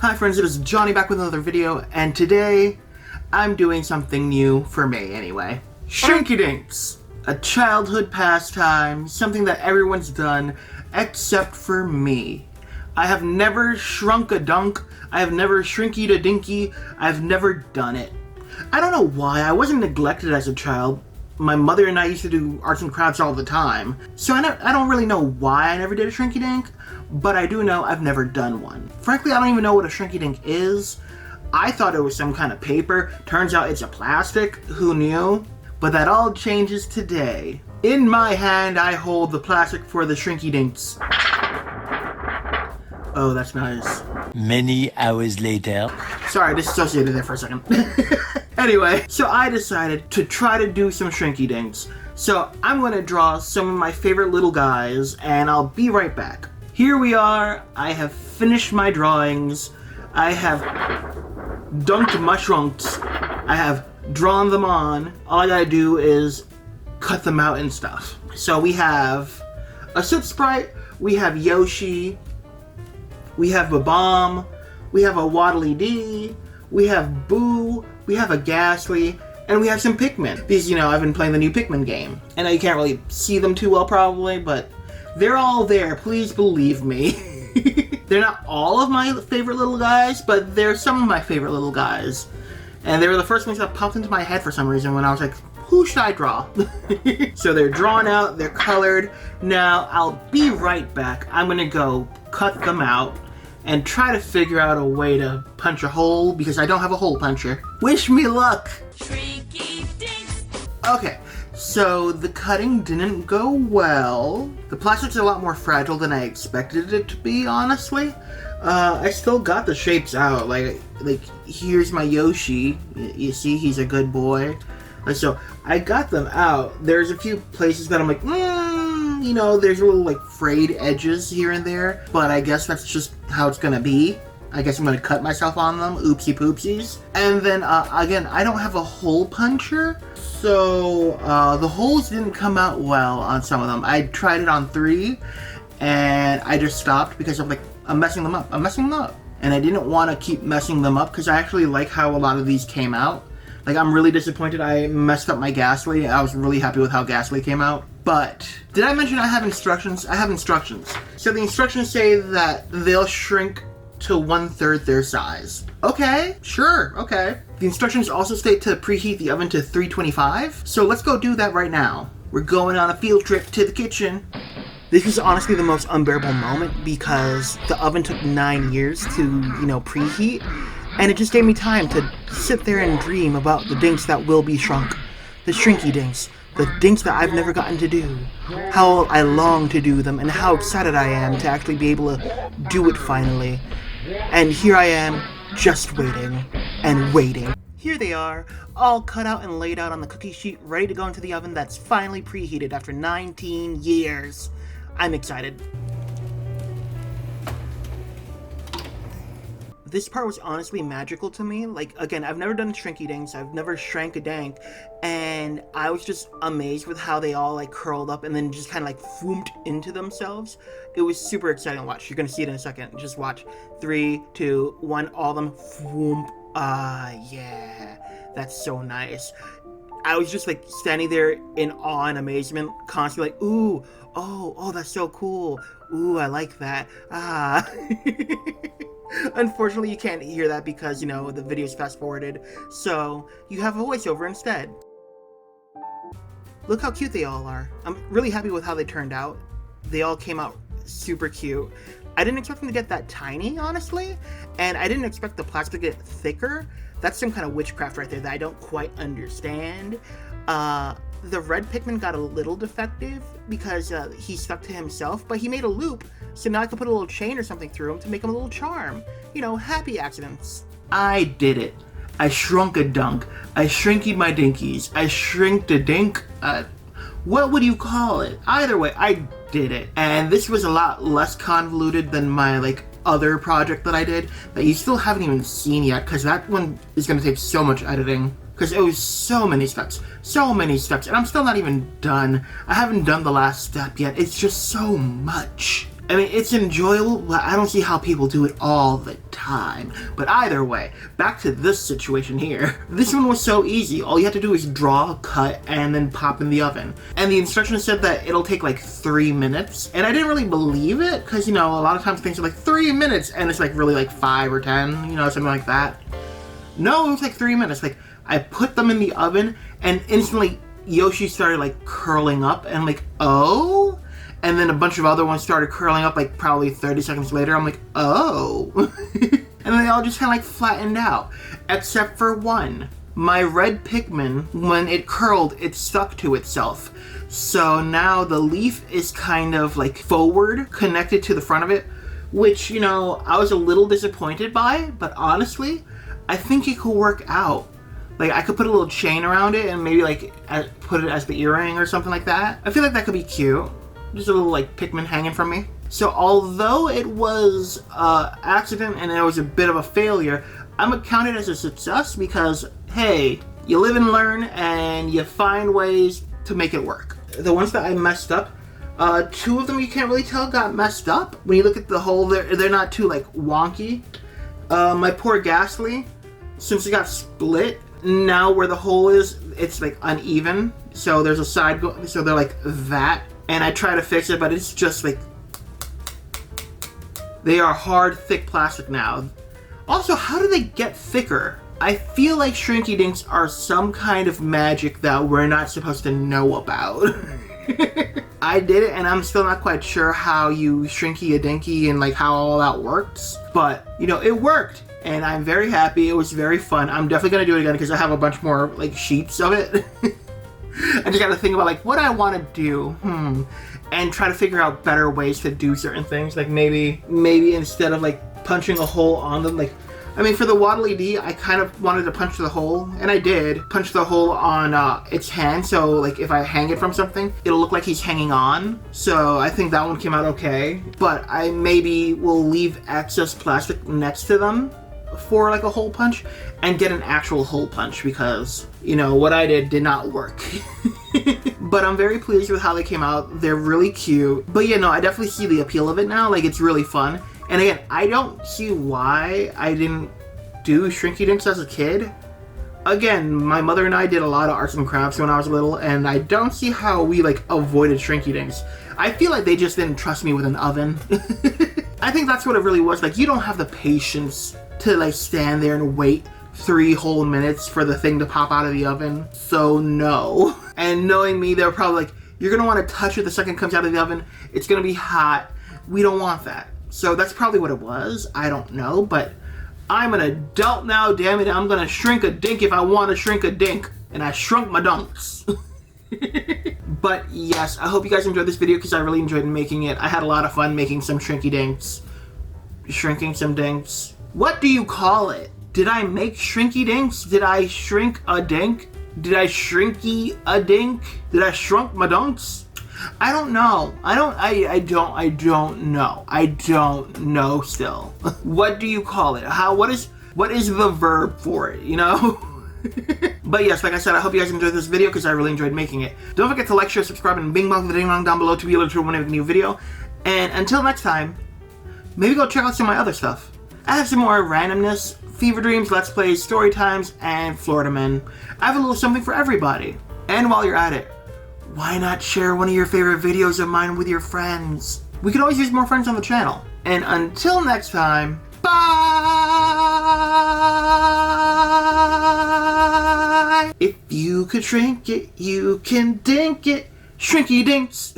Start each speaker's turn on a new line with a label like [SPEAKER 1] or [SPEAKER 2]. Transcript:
[SPEAKER 1] Hi friends, it is Johnny back with another video, and today I'm doing something new, for me anyway. Shrinky-Dinks! A childhood pastime, something that everyone's done, except for me. I have never shrunk a dunk, I have never shrinkied a dinky, I've never done it. I don't know why, I wasn't neglected as a child. My mother and I used to do arts and crafts all the time, so I don't really know why I never did a shrinky-dink, but I do know I've never done one. Frankly, I don't even know what a shrinky-dink is. I thought it was some kind of paper. Turns out it's a plastic. Who knew? But that all changes today. In my hand, I hold the plastic for the shrinky-dinks. Oh, that's nice.
[SPEAKER 2] Many hours later.
[SPEAKER 1] Sorry, I disassociated there for a second. Anyway, so I decided to try to do some shrinky-dinks. So I'm going to draw some of my favorite little guys, and I'll be right back. Here we are. I have finished my drawings. I have dunked mushrooms. I have drawn them on. All I gotta do is cut them out and stuff. So we have a Soot Sprite, we have Yoshi, we have a Bomb, we have a Waddly Dee, we have Boo, we have a Ghastly, and we have some Pikmin. Because, you know, I've been playing the new Pikmin game. I know you can't really see them too well probably, but they're all there, please believe me. They're not all of my favorite little guys, but they're some of my favorite little guys. And they were the first ones that popped into my head for some reason when I was like, who should I draw? So they're drawn out, they're colored. Now, I'll be right back. I'm gonna go cut them out and try to figure out a way to punch a hole because I don't have a hole puncher. Wish me luck! Okay, so the cutting didn't go well. The plastic's a lot more fragile than I expected it to be, honestly. I still got the shapes out. Like here's my Yoshi. You see, he's a good boy. So I got them out. There's a few places that I'm like, you know, there's a little like frayed edges here and there, but I guess that's just how it's gonna be. I guess I'm gonna cut myself on them. Oopsie poopsies. And then again, I don't have a hole puncher, so the holes didn't come out well on some of them. I tried it on 3, and I just stopped because I'm like, I'm messing them up. And I didn't want to keep messing them up because I actually like how a lot of these came out. Like, I'm really disappointed I messed up my Ghastly. I was really happy with how Ghastly came out. But, did I mention I have instructions? I have instructions. So the instructions say that they'll shrink to 1/3 their size. Okay, sure, okay. The instructions also state to preheat the oven to 325. So let's go do that right now. We're going on a field trip to the kitchen. This was honestly the most unbearable moment because the oven took 9 years to, you know, preheat. And it just gave me time to sit there and dream about the dinks that will be shrunk. The shrinky dinks. The dinks that I've never gotten to do. How I long to do them and how excited I am to actually be able to do it finally. And here I am, just waiting and waiting. Here they are, all cut out and laid out on the cookie sheet, ready to go into the oven that's finally preheated after 19 years. I'm excited. This part was honestly magical to me. Like, again, I've never done shrinky-dinks, I've never shrank a dank, and I was just amazed with how they all, like, curled up and then just kind of, like, foomed into themselves. It was super exciting to watch. You're gonna see it in a second. Just watch. 3, 2, 1, all of them, foom. Yeah. That's so nice. I was just, like, standing there in awe and amazement, constantly like, ooh, oh, that's so cool. Ooh, I like that. Unfortunately, you can't hear that because, you know, the video's fast-forwarded, so you have a voiceover instead. Look how cute they all are. I'm really happy with how they turned out. They all came out super cute. I didn't expect them to get that tiny, honestly, and I didn't expect the plastic to get thicker. That's some kind of witchcraft right there that I don't quite understand. The red Pikmin got a little defective because he stuck to himself, but he made a loop, so now I can put a little chain or something through him to make him a little charm. You know, happy accidents. I did it. I shrunk a dunk. I shrinkied my dinkies. I shrinked a dink. What would you call it? Either way, I did it. And this was a lot less convoluted than my, like, other project that I did that you still haven't even seen yet, because that one is going to take so much editing. Because it was so many steps, and I'm still not even done. I haven't done the last step yet. It's just so much. I mean, it's enjoyable, but I don't see how people do it all the time. But either way, back to this situation here. This one was so easy. All you have to do is draw, cut, and then pop in the oven. And the instructions said that it'll take like 3 minutes. And I didn't really believe it, because, you know, a lot of times things are like 3 minutes, and it's like really like 5 or 10, you know, something like that. No, it was like 3 minutes. Like, I put them in the oven, and instantly Yoshi started like curling up, and I'm like, oh? And then a bunch of other ones started curling up like probably 30 seconds later. I'm like, oh. And they all just kind of like flattened out. Except for one. My red Pikmin, when it curled, it stuck to itself. So now the leaf is kind of like forward, connected to the front of it. Which, you know, I was a little disappointed by. But honestly, I think it could work out. Like, I could put a little chain around it and maybe like put it as the earring or something like that. I feel like that could be cute. Just a little like Pikmin hanging from me. So although it was an accident and it was a bit of a failure, I'm gonna count it as a success because, hey, you live and learn and you find ways to make it work. The ones that I messed up, 2 of them you can't really tell got messed up. When you look at the hole, they're not too like wonky. My poor Ghastly, since it got split, now where the hole is, it's like uneven. So there's a side so they're like that. And I try to fix it, but it's just like, they are hard, thick plastic now. Also, how do they get thicker? I feel like Shrinky Dinks are some kind of magic that we're not supposed to know about. I did it, and I'm still not quite sure how you Shrinky a Dinky and like how all that works. But, you know, it worked. And I'm very happy. It was very fun. I'm definitely going to do it again because I have a bunch more like sheets of it. I just gotta think about like what I want to do, and try to figure out better ways to do certain things. Like maybe instead of like punching a hole on them, like, I mean, for the Waddly Dee, I kind of wanted to punch the hole, and I did punch the hole on its hand. So like if I hang it from something, it'll look like he's hanging on. So I think that one came out okay. But I maybe will leave excess plastic next to them for like a hole punch and get an actual hole punch because, you know, what I did not work. But I'm very pleased with how they came out. They're really cute. But yeah, no, I definitely see the appeal of it now. Like, it's really fun. And again, I don't see why I didn't do Shrinky Dinks as a kid. Again, my mother and I did a lot of arts and crafts when I was little, and I don't see how we like avoided Shrinky Dinks. I feel like they just didn't trust me with an oven. I think that's what it really was. Like, you don't have the patience to like stand there and wait 3 whole minutes for the thing to pop out of the oven. So no. And knowing me, they're probably like, you're gonna want to touch it the second it comes out of the oven. It's gonna be hot. We don't want that. So that's probably what it was. I don't know, but I'm an adult now, damn it. I'm gonna shrink a dink if I want to shrink a dink. And I shrunk my dunks. But yes, I hope you guys enjoyed this video because I really enjoyed making it. I had a lot of fun making some Shrinky Dinks. Shrinking some dinks. What do you call it? Did I make Shrinky Dinks? Did I shrink a dink? Did I shrinky a dink? Did I shrunk my dunks? I don't know. I don't know. I don't know still. What do you call it? What is the verb for it, you know? But yes, like I said, I hope you guys enjoyed this video because I really enjoyed making it. Don't forget to like, share, subscribe, and bing bong the ding dong down below to be alerted to when I have a new video. And until next time, maybe go check out some of my other stuff. I have some more randomness, fever dreams, let's plays, story times, and Florida Men. I have a little something for everybody. And while you're at it, why not share one of your favorite videos of mine with your friends? We could always use more friends on the channel. And until next time, bye! If you could shrink it, you can dink it. Shrinky Dinks!